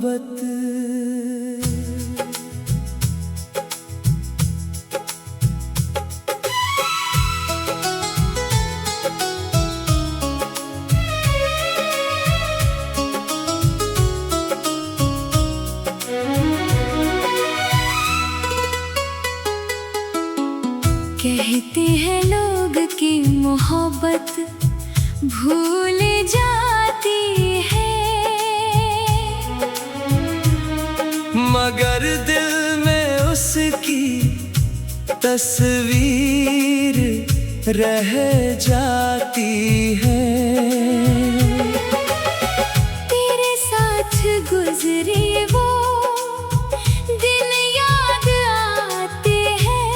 मोहब्बत। कहते हैं लोग कि मोहब्बत भूल जाती है, मगर दिल में उसकी तस्वीर रह जाती है। तेरे साथ गुजरे वो दिन याद आते हैं,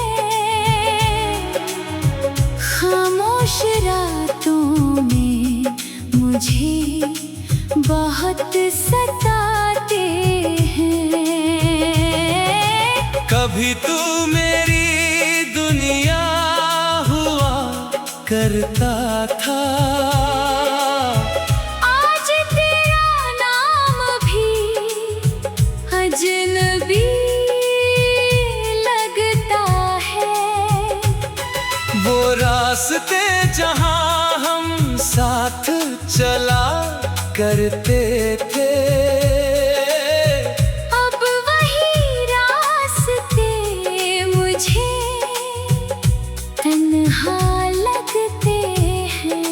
खामोश रातों में मुझे बहुत सताते हैं। कभी तू मेरी दुनिया हुआ करता था, आज तेरा नाम भी अजनबी लगता है। वो रास्ते जहां हम साथ चला करते थे, अब वही रास्ते मुझे तन्हा लगते हैं।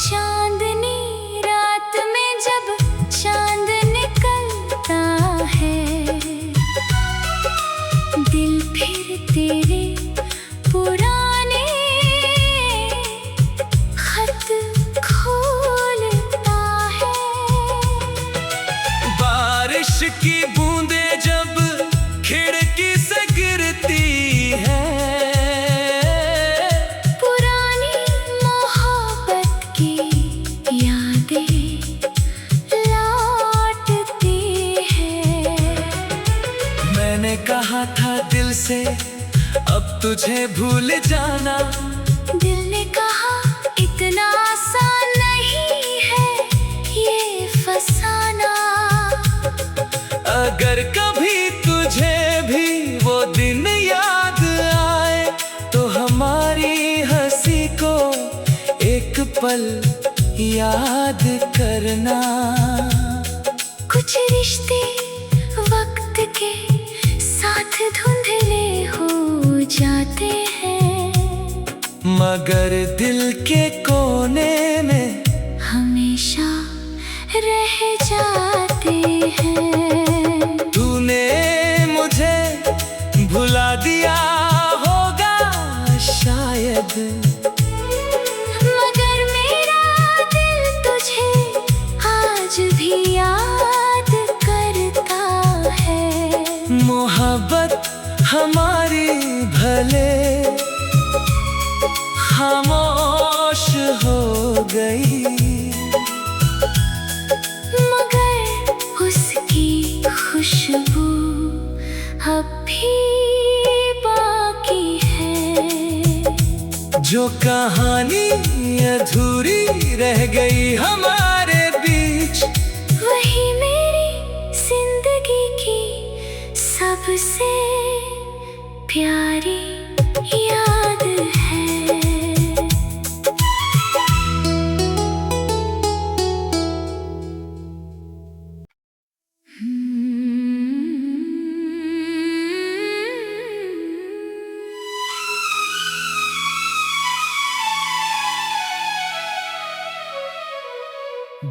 चांदनी रात में जब चांद निकलता है, दिल फिर तेरे पुराने खत खोलता है। बारिश की बूंदें जब खिड़की से गिरती है, पुरानी मोहब्बत की यादें लौटती हैं। मैंने कहा था दिल से अब तुझे भूल जाना, दिल ने कहा इतना आसान नहीं है ये फसाना। अगर कभी तुझे भी वो दिन याद आए तो हमारी हंसी को एक पल याद करना। कुछ रिश्ते वक्त के साथ धुंधले हो जाते हैं, मगर दिल के कोने में हमेशा रह जाते हैं। तूने मुझे भुला दिया होगा शायद, मगर मेरा दिल तुझे आज भी याद करता है। मोहब्बत हमारी भले खामोश हो गई, मगर उसकी खुशबू अब भी बाकी है। जो कहानी अधूरी रह गई हमारे बीच, वही मेरी जिंदगी की सबसे प्यारी याद है।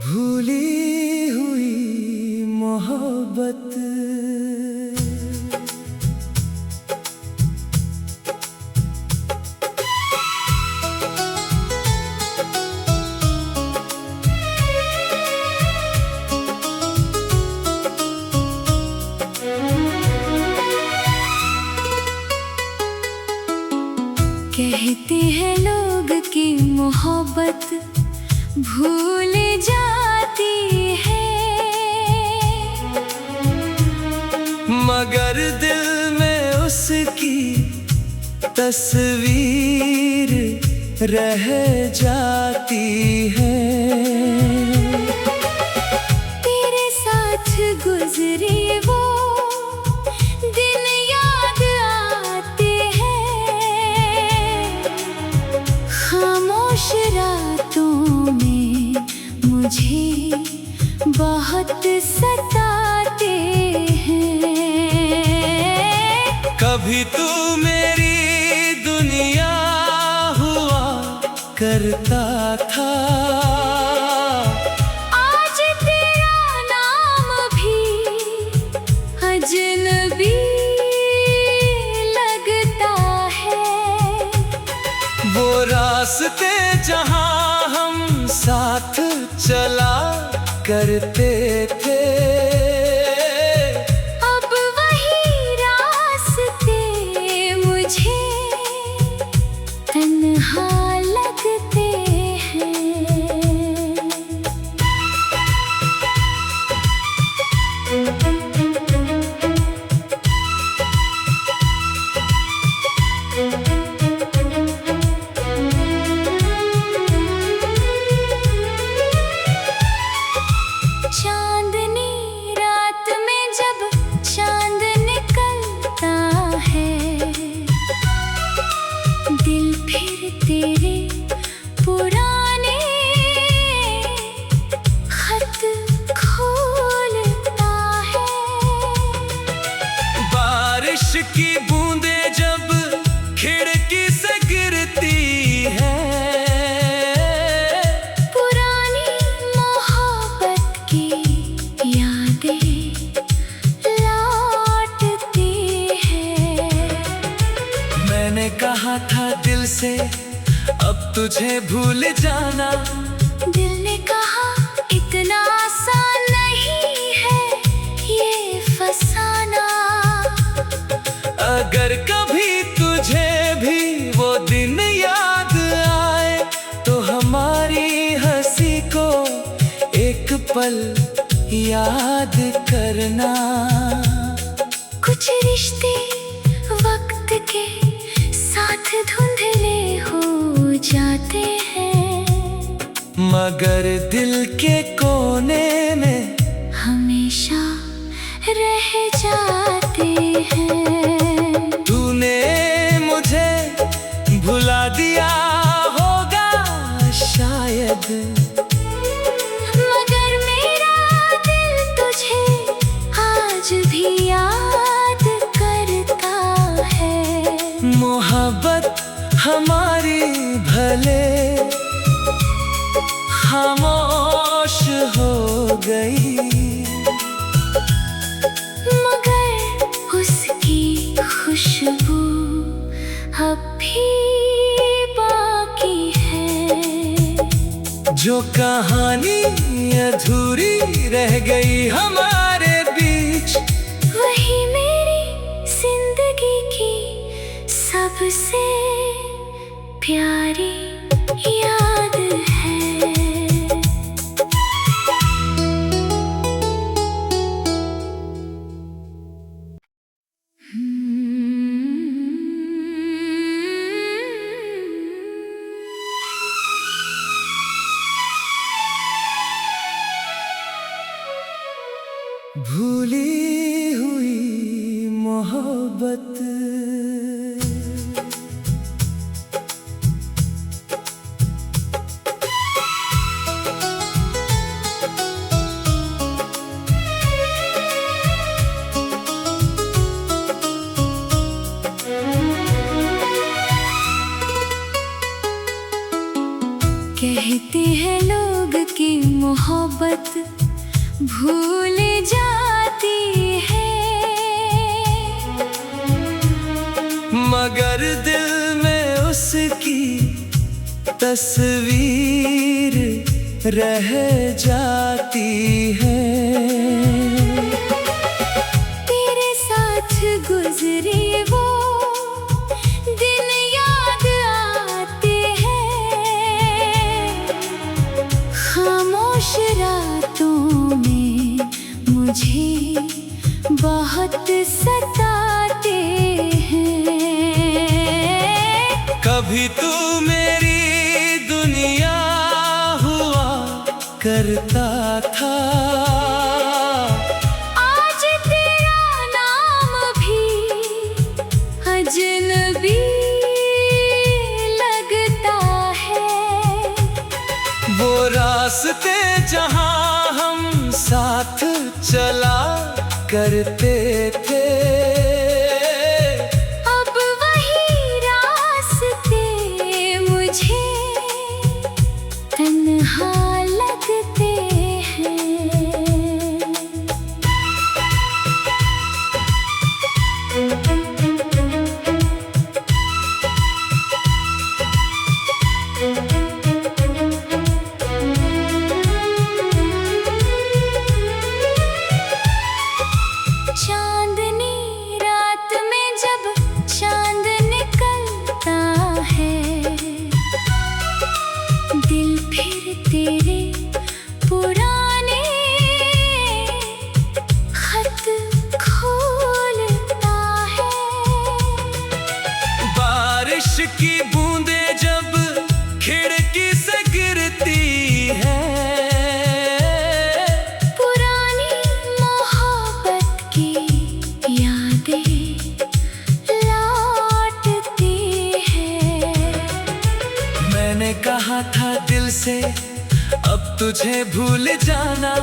भूली हुई मोहब्बत। कहते हैं लोग कि मोहब्बत भूल जाती तस्वीर रह जाती है। तेरे साथ गुजरे वो दिन याद आते हैं, खामोश रातों में मुझे बहुत सताते हैं। कभी तू मेरी दुनिया हुआ करता था, आज तेरा नाम भी अजनबी लगता है। वो रास्ते जहां हम साथ चला करते थे, अब वही रास्ते मुझे तन्हा लगते हैं। चांदनी रात में जब चांद निकलता है, दिल फिर तेरे पुराने खत खोलता है। बारिश की बूंदें जब खिड़की से गिरती है, पुरानी मोहब्बत की यादें लौटती हैं। मैंने कहा था दिल से अब तुझे भूल जाना, दिल ने कहा इतना आसान नहीं है ये फसाना। अगर कभी तुझे भी वो दिन याद आए तो हमारी हंसी को एक पल याद करना। कुछ रिश्ते वक्त के साथ धुंधले हो जाते हैं, मगर दिल के कोने में हमेशा रह जाते हैं। तूने मुझे भुला दिया होगा शायद, मगर मेरा दिल तुझे आज भी याद करता है। मोहब्बत हमारी भले खामोश हो गई, मगर उसकी खुशबू अब भी बाकी है। जो कहानी अधूरी रह गई हमारे बीच, वही मेरी जिंदगी की सबसे प्यारी याद है। भूली हुई मोहब्बत कहते हैं लोग कि मोहब्बत भूल जाती है, मगर दिल में उसकी तस्वीर रह जाती है। तेरे साथ गुजरे वो दिन याद आते हैं, खामोश रातों में मुझे बहुत सताते हैं। करता था। आज तेरा नाम भी अजनबी लगता है। वो रास्ते जहां हम साथ चला करते थे, अब वही रास्ते मुझे तन्हा लगते हैं। चांदनी रात में जब चांद निकलता है, दिल फिर तेरे पुराने खत खोलता है। बारिश की बूंदें जब खिड़की से गिरती है, पुरानी मोहब्बत की यादें लौटती हैं। मैंने कहा था दिल से अब तुझे भूल जाना,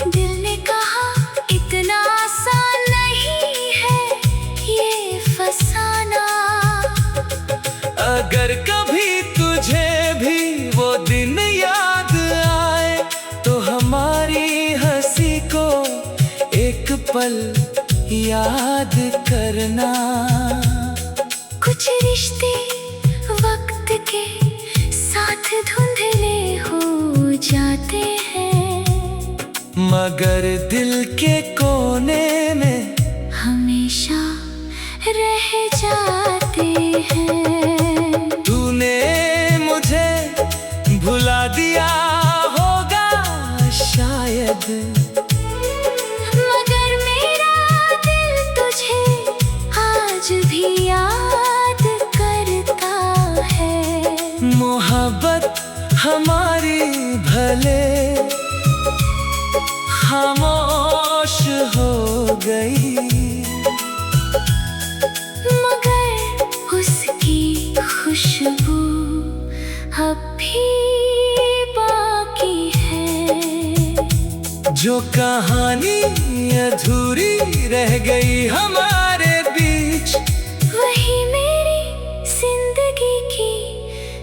दिल ने कहा इतना आसान नहीं है ये फसाना। अगर कभी तुझे भी वो दिन याद आए, तो हमारी हंसी को एक पल याद करना। कुछ रिश्ते वक्त के साथ धुंधले हो जाते हैं, मगर दिल के कोने में हमेशा रह जाते हैं। तूने मुझे भुला दिया होगा शायद, मगर मेरा दिल तुझे आज भी याद करता है। मोहब्बत हमारी भले खामोश हो गई, मगर उसकी खुशबू अब भी बाकी है। जो कहानी अधूरी रह गई हमारे बीच, वही मेरी जिंदगी की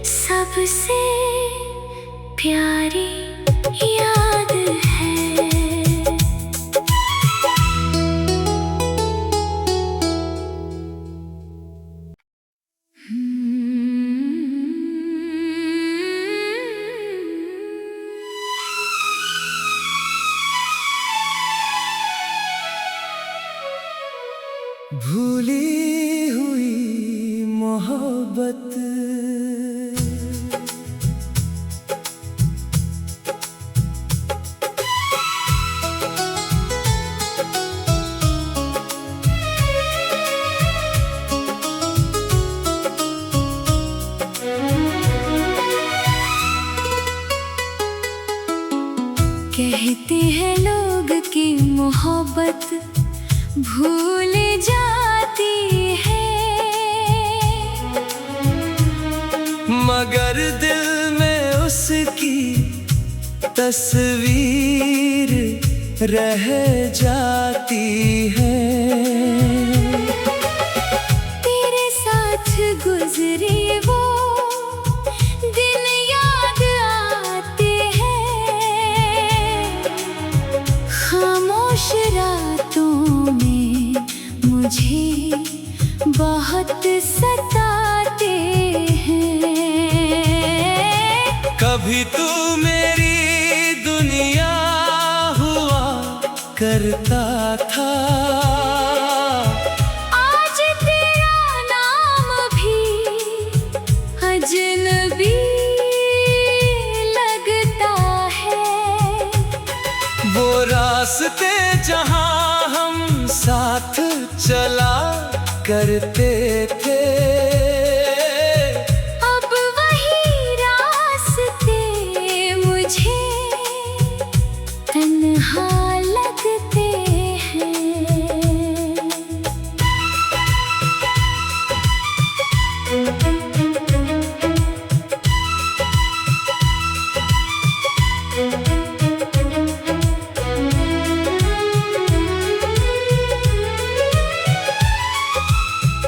सबसे प्यारी याद है। भूली हुई मोहब्बत, कहते हैं लोग कि मोहब्बत भूल जाती है, मगर दिल में उसकी तस्वीर रह जाती है। तेरे साथ गुजरे वो दिन याद आते हैं। खामोश रातों में मुझे बहुत सताते हैं। कभी तू मेरी दुनिया हुआ करता था, आज तेरा नाम भी अजनबी लगता है। वो रास्ते जहां हम साथ चला करते थे, अब वही रास्ते मुझे तन्हा लगते हैं।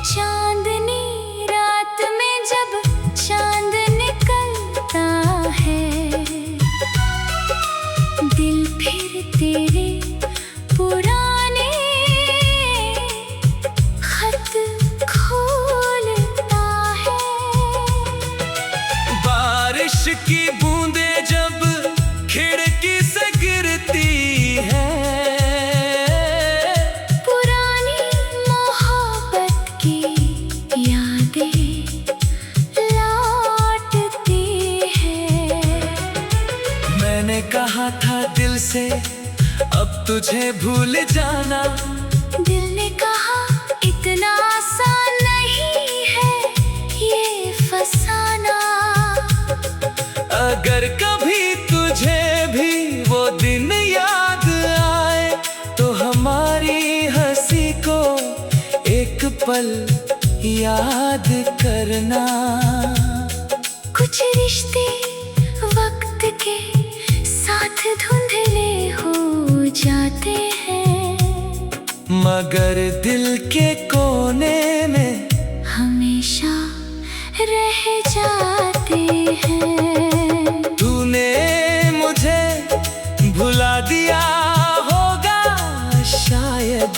चांदनी रात में जब चांद निकलता है, दिल फिर तेरे पुराने खत खोलता है। बारिश की बूंदें जब खिड़की से गिरती है, पुरानी मोहब्बत की यादें लौटती हैं। मैंने कहा था दिल से अब तुझे भूल जाना, दिल ने कहा इतना आसान नहीं है ये फसाना। अगर कभी तुझे भी वो दिन याद आए तो हमारी हंसी को एक पल याद करना। कुछ रिश्ते वक्त के साथ धुंधले हो जाते हैं, मगर दिल के कोने में हमेशा रह जाते हैं। तूने मुझे भुला दिया होगा शायद,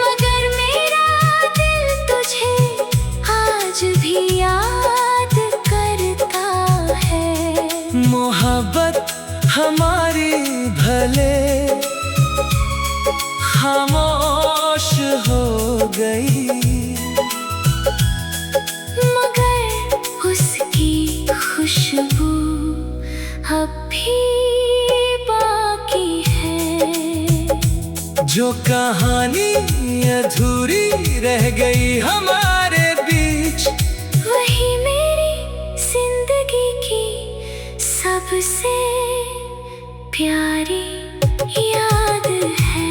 मगर मेरा दिल तुझे आज भी याद करता है। मोहब्बत हमारी भले खामोश हो गई, मगर उसकी खुशबू अब भी बाकी है। जो कहानी अधूरी रह गई हमारे बीच, वही मेरी जिंदगी की सबसे प्यारी याद है।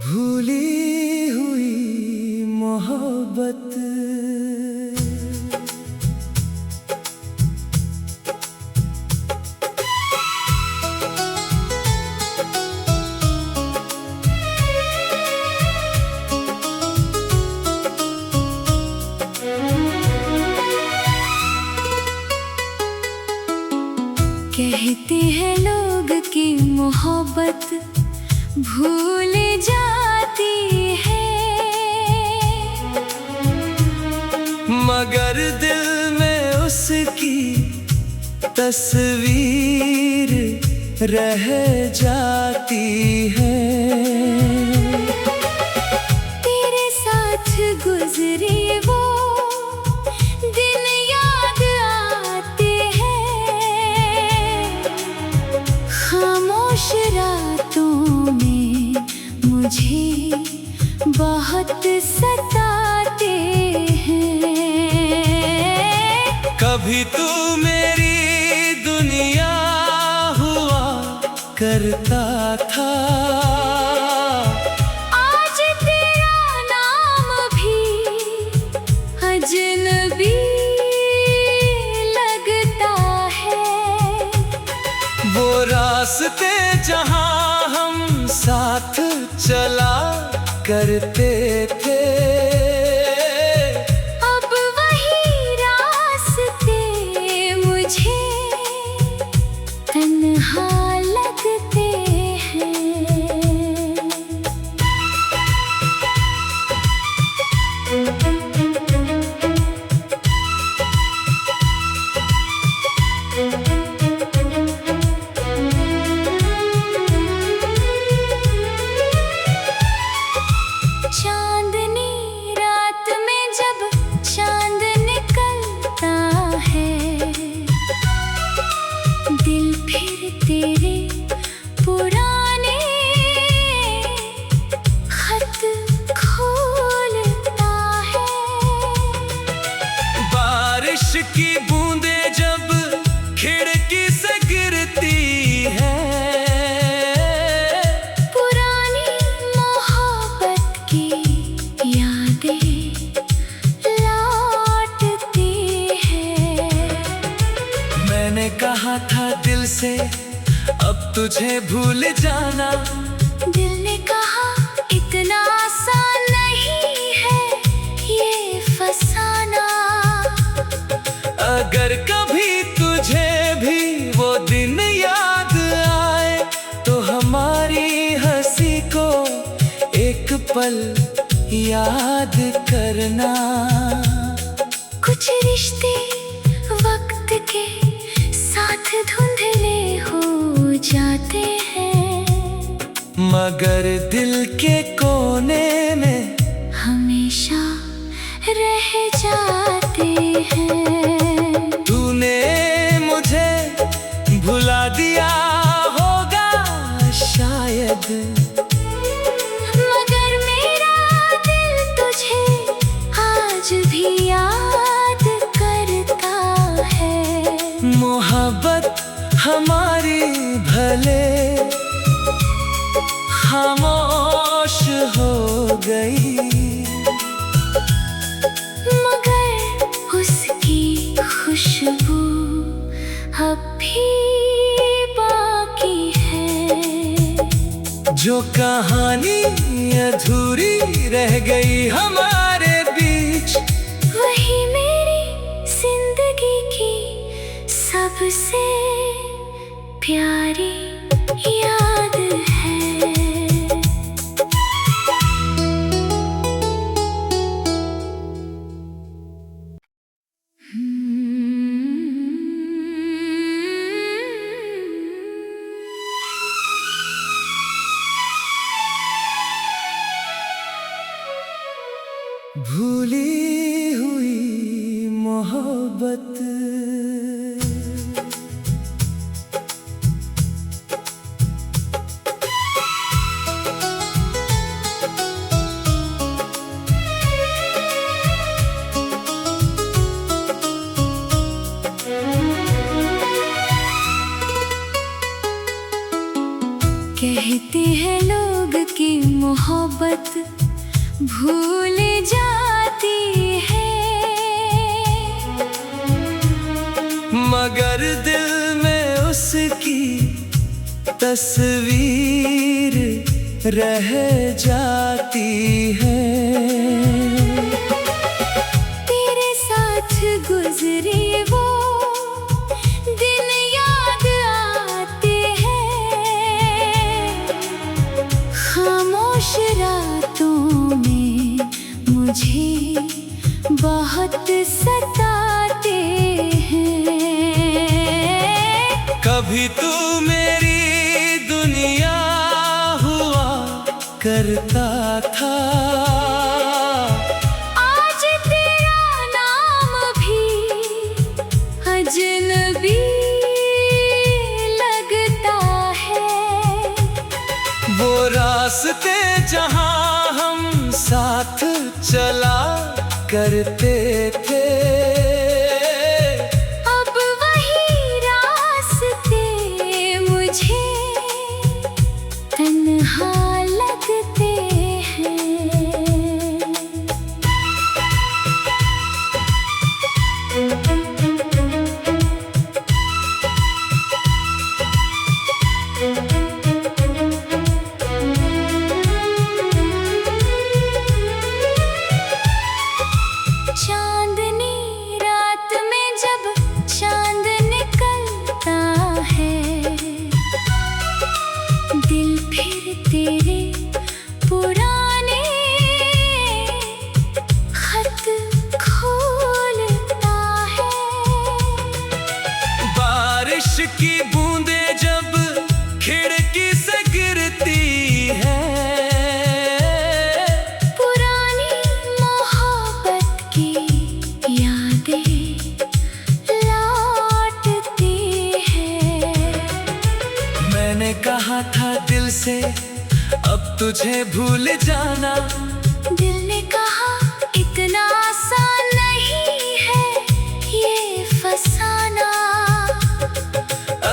भूली हुई मोहब्बत कहते हैं लोग कि मोहब्बत भूल जाती है, मगर दिल में उसकी तस्वीर रह जाती है। तेरे साथ गुजरे वो दिन याद आते हैं। खामोश रातों में मुझे बहुत सताते हैं। कभी तू मेरी दुनिया हुआ करता था, आज तेरा नाम भी अजनबी लगता है। वो रास्ते जहां हम साथ चला करते थे, अब वही रास्ते मुझे तन्हा लगते हैं। चांदनी की बूंदें जब खिड़की से गिरती है, पुरानी मोहब्बत की यादें लौटती हैं। मैंने कहा था दिल से अब तुझे भूल जाना, दिल ने कहा इतना आसान नहीं है ये फसाना। अगर कभी तुझे भी वो दिन याद आए तो हमारी हंसी को एक पल याद करना। कुछ रिश्ते वक्त के साथ धुंधले हो जाते हैं, मगर दिल के कोने में हमेशा रह जाते हैं। तूने मुझे भुला दिया होगा शायद, मगर मेरा दिल तुझे आज भी याद करता है। मोहब्बत हमारी भले खामोश हो गई, मगर उसकी खुशबू अब भी बाकी है। जो कहानी अधूरी रह गई हमारे बीच, वही मेरी जिंदगी की सबसे प्यारी याद है। भूली हुई मोहब्बत कहते हैं लोग कि मोहब्बत भूल जाती है, मगर दिल में उसकी तस्वीर रह जाती है। तेरे साथ गुजरे वो दिन याद आते हैं, खामोश रातों में मुझे बहुत सताते हैं। कभी तू मेरी दुनिया हुआ करता था, आज तेरा नाम भी अजनबी लगता है। वो रास्ते जहां हम साथ चला करते थे, अब वही रास्ते मुझे तन्हा लगते हैं। चांदनी रात में जब चांद निकलता है, दिल फिर तेरे पुराने खत खोलता है। बारिश की बूंदें जब खिड़की से गिरती है, पुरानी मोहब्बत की यादें लौटती हैं। मैंने कहा था दिल से अब तुझे भूल जाना, दिल ने कहा इतना आसान नहीं है ये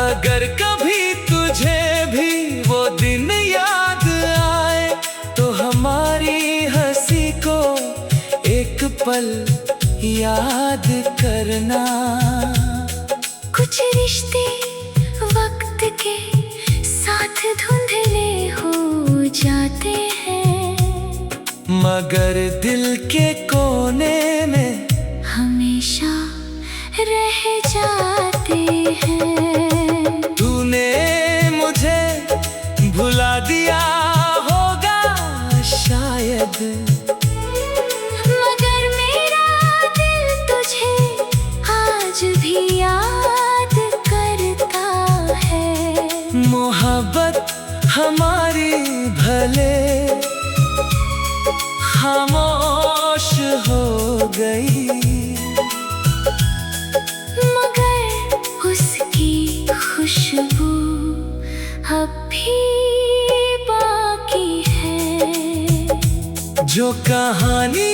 अगर कभी तुझे भी वो दिन याद आए तो हमारी हंसी को एक पल याद करना। कुछ रिश्ते वक्त के साथ धुंधले हो जाते हैं, मगर दिल के कोने में हमेशा रह जाते हैं। तूने मुझे भुला दिया होगा शायद, मगर मेरा दिल तुझे आज भी याद करता है। मोहब्बत हमारी भले खामोश हो गई, मगर उसकी खुशबू अब भी बाकी है। जो कहानी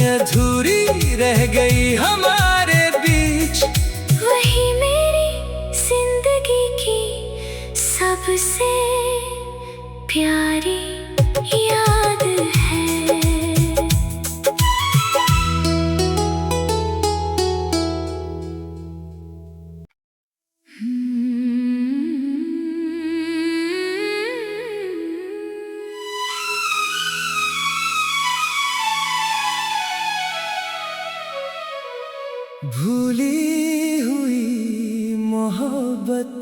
अधूरी रह गई हमारे बीच, वही मेरी जिंदगी की सबसे प्यारी याद है। भूली हुई मोहब्बत,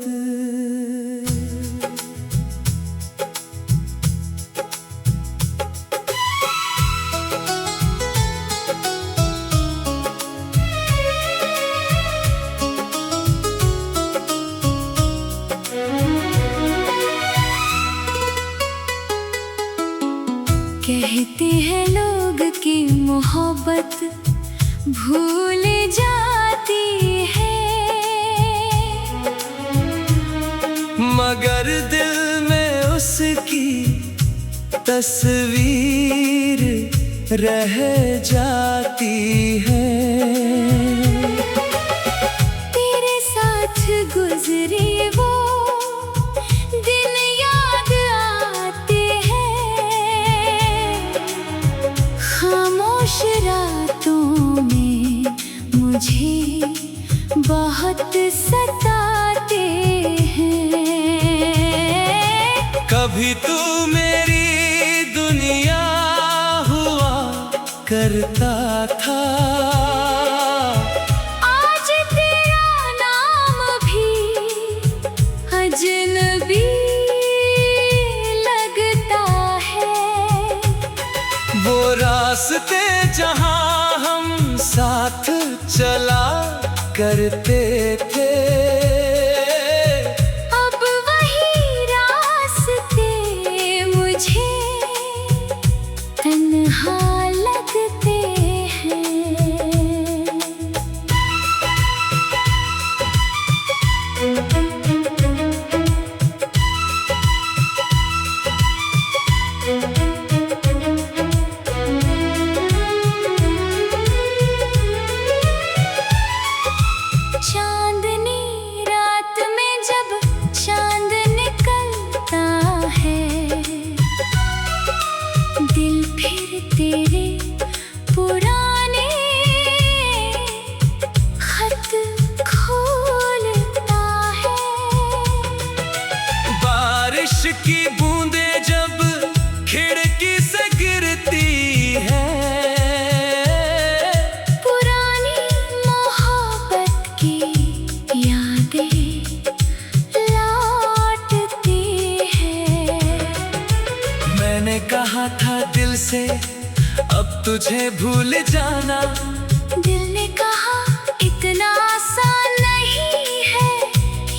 कहते हैं लोग कि मोहब्बत भूल जाती है, मगर दिल में उसकी तस्वीर रह जाती है। तेरे साथ गुजरे वो दिन याद आते हैं, खामोश रातों में मुझे बहुत सताते हैं। कभी तू मेरी दुनिया हुआ करता था, आज तेरा नाम भी अजनबी लगता है। वो रास्ते जहां हम साथ चला करते थे, अब वही रास्ते मुझे तन्हा लगते हैं। चांदनी रात में जब चांद निकलता है, दिल फिर तेरे पुराने खत खोलता है। बारिश की बूंदें जब खिड़की से गिरती है, पुरानी मोहब्बत की यादें लौटती हैं। मैंने कहा था दिल से अब तुझे भूल जाना, दिल ने कहा इतना आसान नहीं है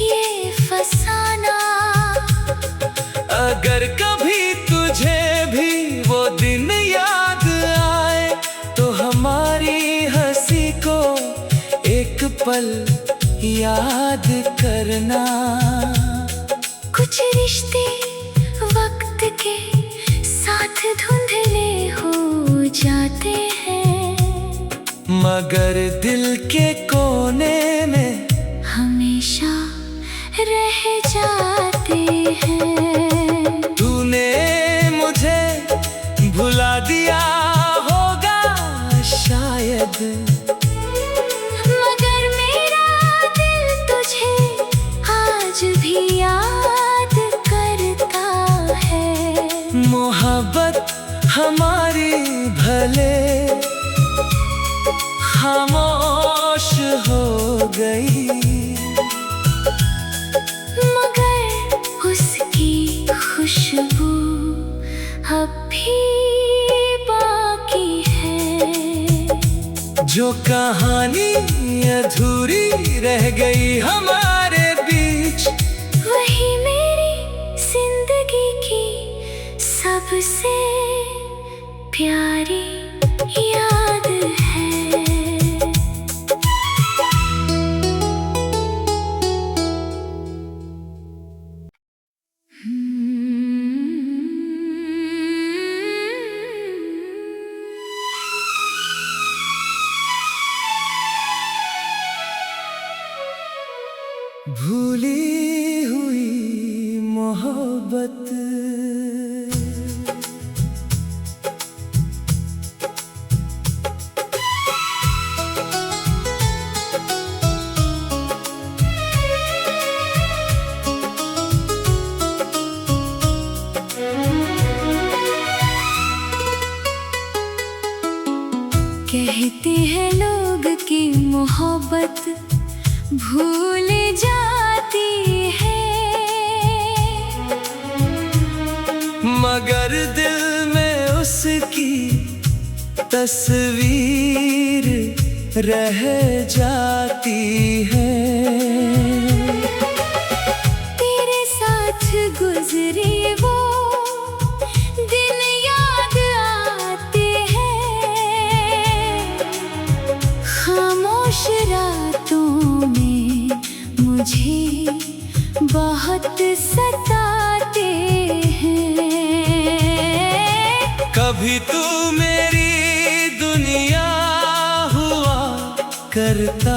ये फसाना। अगर कभी तुझे भी वो दिन याद आए तो हमारी हंसी को एक पल याद करना। कुछ रिश्ते वक्त के साथ धुंधले हो जाते हैं, मगर दिल के कोने में हमेशा रह हमारी भले खामोश हो गई, मगर उसकी खुशबू अब भी बाकी है। जो कहानी अधूरी रह गई हमारे बीच, वही मेरी जिंदगी की सबसे प्यारी याद है। भूली हुई मोहब्बत, कहते हैं लोग कि मोहब्बत भूल जाती है, मगर दिल में उसकी तस्वीर रह जाती है। तेरे साथ गुजरे वो दिन याद आते हैं, खामोश रातों में मुझे बहुत सताते हैं। कभी तू मेरी दुनिया हुआ करता